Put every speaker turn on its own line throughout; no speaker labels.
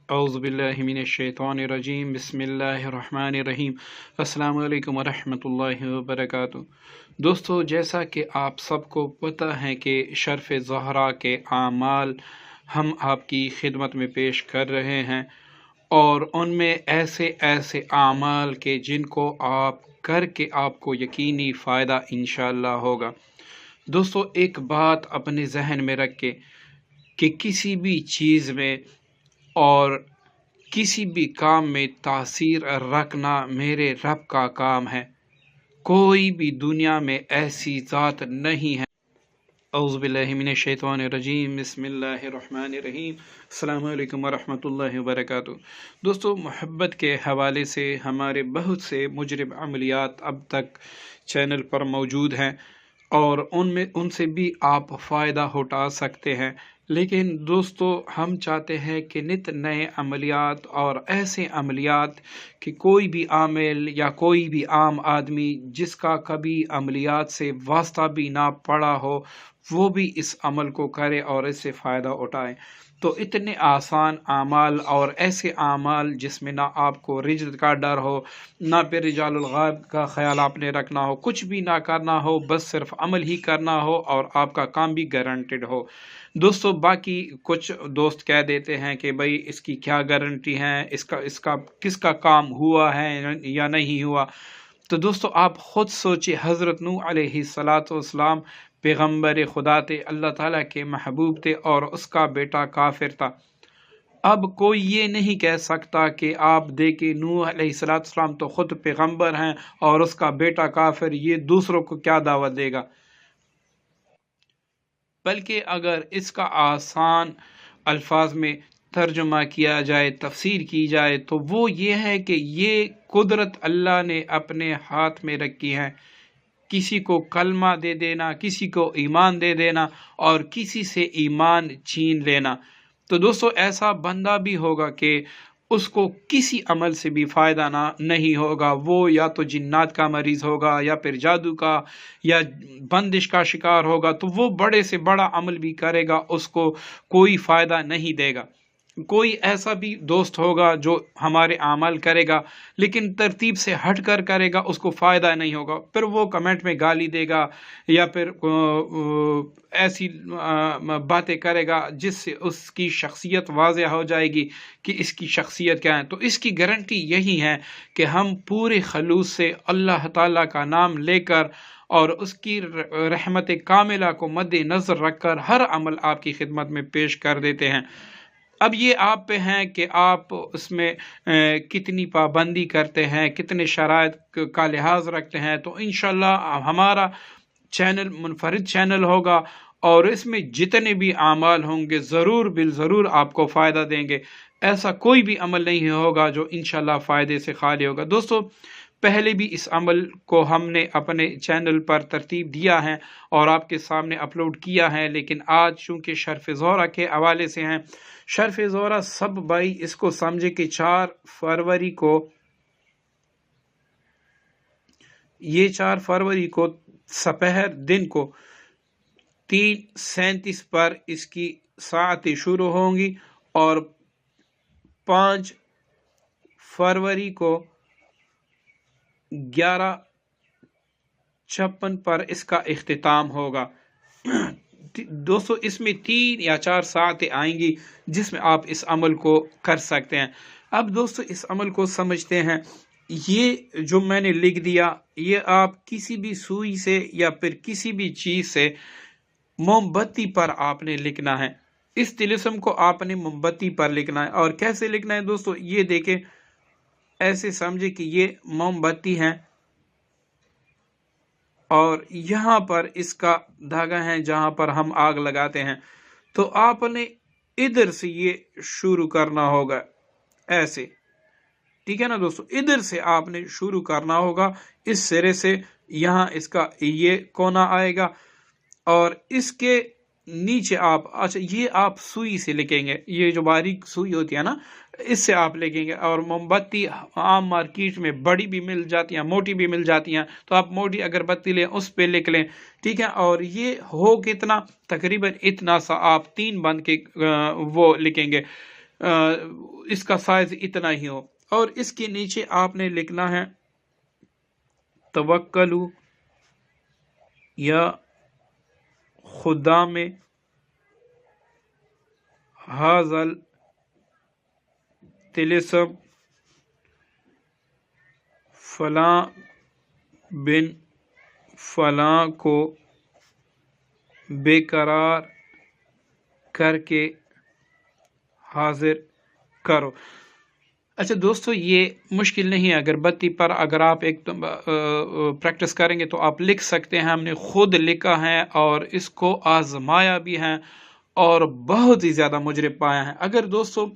औज़ुबिल्लाहिमिनश्शैतानिर्रजीम बिस्मिल्लाहिर्रहमानिर्रहीम अस्सलामु अलैकुम वरहमतुल्लाहि वबरकातुहू। दोस्तों, जैसा कि आप सबको पता है कि शर्फ़ ज़हरा के आमाल हम आपकी खिदमत में पेश कर रहे हैं, और उनमें ऐसे ऐसे आमाल के जिनको आप करके आपको यकीनी फ़ायदा इंशाअल्लाह होगा। दोस्तों, एक बात अपने जहन में रख के कि किसी भी चीज़ में और किसी भी काम में तासीर रखना मेरे रब का काम है। कोई भी दुनिया में ऐसी ज़ात नहीं है। औज़ुबिल्लाहि मिनश्शैतानिर्रजीम बिस्मिल्लाहिर्रहमानिर्रहीम अस्सलामु अलैकुम वरहमतुल्लाहि वबरकातुहू। दोस्तों, मोहब्बत के हवाले से हमारे बहुत से मुजरिब अमलियात अब तक चैनल पर मौजूद हैं, और उनसे भी आप फ़ायदा उठा सकते हैं। लेकिन दोस्तों, हम चाहते हैं कि नित नए अमलियात और ऐसे अमलियात कि कोई भी आमिल या कोई भी आम आदमी जिसका कभी अमलियात से वास्ता भी ना पड़ा हो, वो भी इस अमल को करे और इससे फ़ायदा उठाए। तो इतने आसान आमाल और ऐसे आमाल जिसमें ना आपको रिज़्क़ का डर हो, ना फिर रिजालुल गैब का ख्याल आपने रखना हो, कुछ भी ना करना हो, बस सिर्फ अमल ही करना हो और आपका काम भी गारंटेड हो। दोस्तों, बाकी कुछ दोस्त कह देते हैं कि भाई इसकी क्या गारंटी है, इसका इसका किसका काम हुआ है या नहीं हुआ। तो दोस्तों, आप ख़ुद सोचिए, हज़रत नूह अलैहिस्सलातु वस्सलाम पैगम्बर खुदा थे, अल्लाह ताला के महबूब थे, और उसका बेटा काफिर था। अब कोई ये नहीं कह सकता कि आप देखें नूह अलैहिस्सलाम तो ख़ुद पैगम्बर हैं और उसका बेटा काफिर, ये दूसरों को क्या दावत देगा। बल्कि अगर इसका आसान अल्फाज में तर्जुमा किया जाए, तफसीर की जाए, तो वो ये है कि ये कुदरत अल्लाह ने अपने हाथ में रखी है। किसी को कलमा दे देना, किसी को ईमान दे देना, और किसी से ईमान छीन लेना। तो दोस्तों, ऐसा बंदा भी होगा कि उसको किसी अमल से भी फ़ायदा नहीं होगा। वो या तो जिन्नात का मरीज़ होगा, या फिर जादू का या बंदिश का शिकार होगा, तो वो बड़े से बड़ा अमल भी करेगा, उसको कोई फ़ायदा नहीं देगा। कोई ऐसा भी दोस्त होगा जो हमारे आमाल करेगा लेकिन तरतीब से हट कर करेगा, उसको फ़ायदा नहीं होगा। फिर वो कमेंट में गाली देगा या फिर ऐसी बातें करेगा जिससे उसकी शख्सियत वाज़ेह हो जाएगी कि इसकी शख्सियत क्या है। तो इसकी गारंटी यही है कि हम पूरे खलूस से अल्लाह ताला का नाम लेकर और उसकी रहमत कामिला को मद्देनज़र रखकर हर अमल आपकी खिदमत में पेश कर देते हैं। अब ये आप पे हैं कि आप उसमें कितनी पाबंदी करते हैं, कितने शराइत का लिहाज रखते हैं। तो इंशाअल्लाह हमारा चैनल मुनफरिद चैनल होगा, और इसमें जितने भी आमाल होंगे ज़रूर बिल ज़रूर आपको फ़ायदा देंगे। ऐसा कोई भी अमल नहीं होगा जो इंशाअल्लाह फ़ायदे से खाली होगा। दोस्तों, पहले भी इस अमल को हमने अपने चैनल पर तरतीब दिया है और आपके सामने अपलोड किया है, लेकिन आज चूँकि शर्फ़ ज़ोहरा के हवाले से हैं, शर्फ़ ज़ोहरा सब भाई इसको समझे कि 4 फरवरी को सपहर दिन को 3:37 पर इसकी साअतें शुरू होंगी, और 5 फरवरी को 11:56 पर इसका इख्तिताम होगा। दोस्तों, इसमें 3 या 4 साअतें आएंगी जिसमें आप इस अमल को कर सकते हैं। अब दोस्तों, इस अमल को समझते हैं। ये जो मैंने लिख दिया, ये आप किसी भी सुई से या फिर किसी भी चीज़ से मोमबत्ती पर आपने लिखना है। इस तिलिस्म को आपने मोमबत्ती पर लिखना है। और कैसे लिखना है दोस्तों, ये देखें, ऐसे समझे कि ये मोमबत्ती है और यहाँ पर इसका धागा है जहाँ पर हम आग लगाते हैं। तो आपने इधर से ये शुरू करना होगा, ऐसे, ठीक है ना दोस्तों। इधर से आपने शुरू करना होगा, इस सिरे से यहाँ इसका ये कोना आएगा, और इसके नीचे आप, अच्छा, ये आप सुई से लिखेंगे, ये जो बारीक सुई होती है ना, इससे आप लिखेंगे। और मोमबत्ती आम मार्केट में बड़ी भी मिल जाती हैं, मोटी भी मिल जाती हैं, तो आप मोटी अगरबत्ती लें, उस पे लिख लें, ठीक है। और ये हो कितना, तकरीबन इतना सा आप 3 बंद के वो लिखेंगे। इसका साइज इतना ही हो। और इसके नीचे आपने लिखना है तवक्कलू या खुदा में हाजल तिलिस्म फलां बिन फलां को बेकरार करके हाजिर करो। अच्छा दोस्तों, ये मुश्किल नहीं है। अगरबत्ती पर अगर आप एक प्रैक्टिस करेंगे तो आप लिख सकते हैं। हमने खुद लिखा है और इसको आजमाया भी है और बहुत ही ज़्यादा मुजरिब पाया है। अगर दोस्तों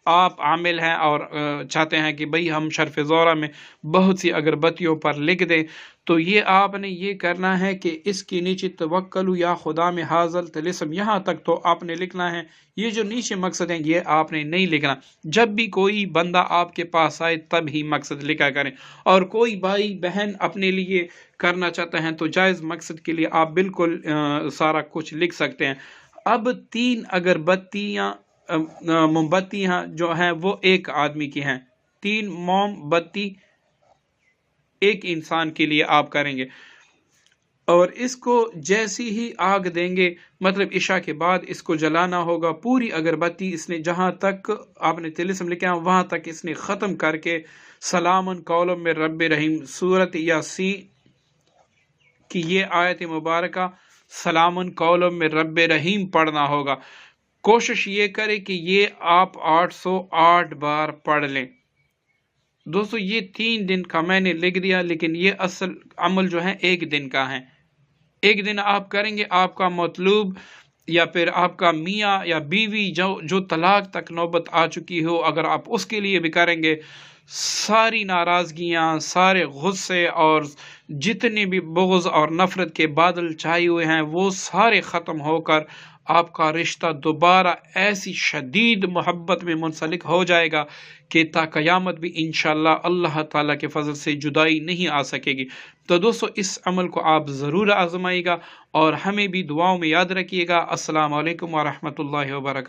आप आमिल हैं और चाहते हैं कि भाई हम शर्फ़ ज़ोहरा में बहुत सी अगरबत्तियों पर लिख दें, तो ये आपने ये करना है कि इसके नीचे तवक्कलू या खुदा में हाज़ल तिलिस्म यहाँ तक तो आपने लिखना है। ये जो नीचे मकसद हैं ये आपने नहीं लिखना। जब भी कोई बंदा आपके पास आए तब ही मकसद लिखा करें। और कोई भाई बहन अपने लिए करना चाहते हैं तो जायज़ मकसद के लिए आप बिल्कुल सारा कुछ लिख सकते हैं। अब 3 अगरबत्तियाँ मोमबत्तियाँ जो हैं वो एक आदमी की हैं। 3 मोमबत्ती एक इंसान के लिए आप करेंगे और इसको जैसी ही आग देंगे, मतलब इशा के बाद इसको जलाना होगा। पूरी अगरबत्ती इसने जहां तक आपने तिलिस्म लिखा वहां तक इसने ख़त्म करके सलामुन कौलुम मिर रब्बिर रहीम सूरत यासीन की ये आयत मुबारका सलामुन कौलुम मिर रब्बिर रहीम पढ़ना होगा। कोशिश ये करें कि ये आप 808 बार पढ़ लें। दोस्तों ये 3 दिन का मैंने लिख दिया, लेकिन ये असल अमल जो है 1 दिन का है। 1 दिन आप करेंगे, आपका मतलूब या फिर आपका मियाँ या बीवी जो तलाक तक नौबत आ चुकी हो, अगर आप उसके लिए भी करेंगे, सारी नाराज़गियाँ, सारे गुस्से और जितने भी बुग़्ज़ और नफ़रत के बादल छाए हुए हैं वो सारे ख़त्म होकर आपका रिश्ता दोबारा ऐसी शदीद मोहब्बत में मुंसलिक हो जाएगा कि ता क़यामत भी इंशाअल्लाह अल्लाह ताला के फ़ज़ल से जुदाई नहीं आ सकेगी। तो दोस्तों इस अमल को आप ज़रूर आज़माइएगा और हमें भी दुआओं में याद रखिएगा। अस्सलामु अलैकुम व रहमतुल्लाहि व बरकातहू।